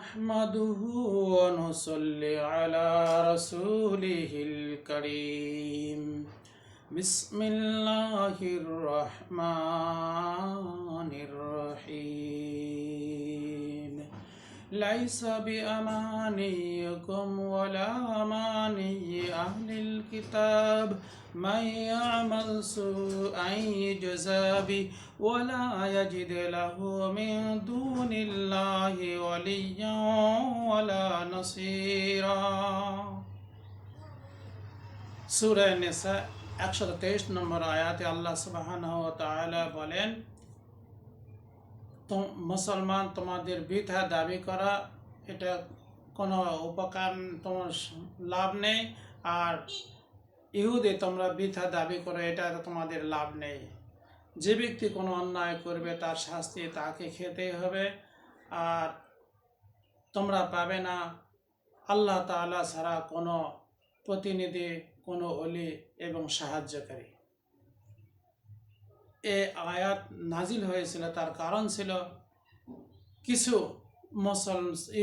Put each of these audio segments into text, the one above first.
نحمده ونصلي على رسوله الكريم بسم الله الرحمن الرحيم ليس بأمانيكم ولا أماني أهل الكتاب من يعمل سوءا يجزى به ولا يجد له من دون الله وليا ولا نصيرا সূরা নিসা 123 নম্বর আয়াতে আল্লাহ সুবহানাহু ওয়া তাআলা বলেন, মুসলমান তোমাদের বৃথা দাবি করা এটা কোনো উপকার, তোমার লাভ নেই, আর ইহুদি তোমরা বৃথা দাবি করো এটা তোমাদের লাভ নেই। যে ব্যক্তি কোনো অন্যায় করবে তার শাস্তি তাকে খেতেই হবে, আর তোমরা পাবে না আল্লাহ তাআলা ছাড়া কোনো প্রতিনিধি, কোনো ওলি এবং সাহায্যকারী। এ আয়াত নাজিল হয়েছিল, তার কারণ ছিল কিছু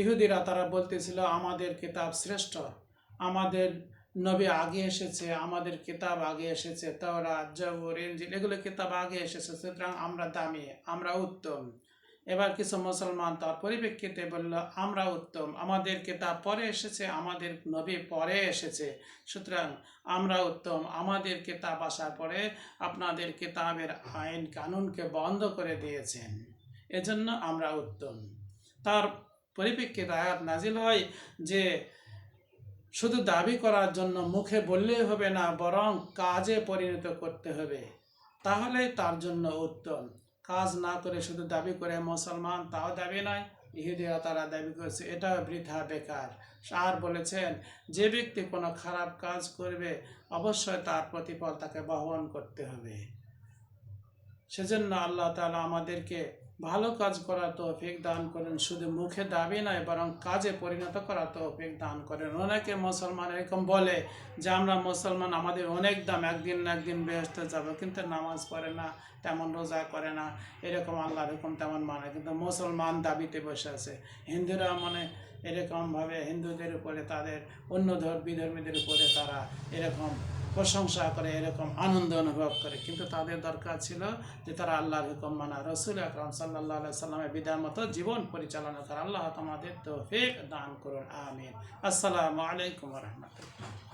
ইহুদিরা তারা বলতেছিল আমাদের কিতাব শ্রেষ্ঠ, আমাদের নবী আগে এসেছে, আমাদের কিতাব আগে এসেছে, তাওরাত, জবুর, ইনজিল এগুলো কিতাব আগে এসেছে, সুতরাং আমরা দামি, আমরা উত্তম। এবার কিছু মুসলমান তার পরিপ্রেক্ষিতে বলল আমরা উত্তম, আমাদের কিতাব পরে এসেছে, আমাদের নবী পরে এসেছে, সুতরাং আমরা উত্তম, আমাদের কিতাব আসার পরে আপনাদের কিতাবের আইন কানুনকে বন্ধ করে দিয়েছেন, এজন্য আমরা উত্তম। তার পরিপ্রেক্ষিতে আয়াত নাজিল হয় যে শুধু দাবি করার জন্য মুখে বললেই হবে না, বরং কাজে পরিণত করতে হবে, তাহলে তার জন্য উত্তম। কাজ না করে শুধু দাবি করে মুসলমান, তাও দাবি নয়, ইহুদিরা তারা দাবি করেছে, এটা বৃথা বেকার। আর বলেছেন যে ব্যক্তি কোনো খারাপ কাজ করবে অবশ্যই তার প্রতিফল তাকে বহন করতে হবে। সেজন্য আল্লাহ তাআলা আমাদেরকে ভালো কাজ করার তৌফিক দান করেন, শুধু মুখে দাবি নয় বরং কাজে পরিণত করার তৌফিক দান করেন। অনেকে মুসলমান এরকম বলে যে আমরা মুসলমান, আমাদের অনেক দাম, একদিন না একদিন বেহেশতে যাব, কিন্তু নামাজ পড়ে না, তেমন রোজা করে না, এরকম আল্লাহর হুকুম তেমন মানে, কিন্তু মুসলমান দাবিতে বসে আছে। হিন্দুরা মানে এরকমভাবে হিন্দুদের উপরে, তাদের অন্য বিধর্মীদের উপরে তারা এরকম প্রশংসা করে, এরকম আনন্দ অনুভব করে, কিন্তু তাদের দরকার ছিল যে তারা আল্লাহর হুকুম মানা, রাসূল আকরাম সাল্লাল্লাহু আলাইহি সাল্লামের বিধান মতো জীবন পরিচালনা করে। আল্লাহ তোমাদের তৌফিক দান করুন, আমিন। আসসালামু আলাইকুম ওয়া রাহমাতুল্লাহ।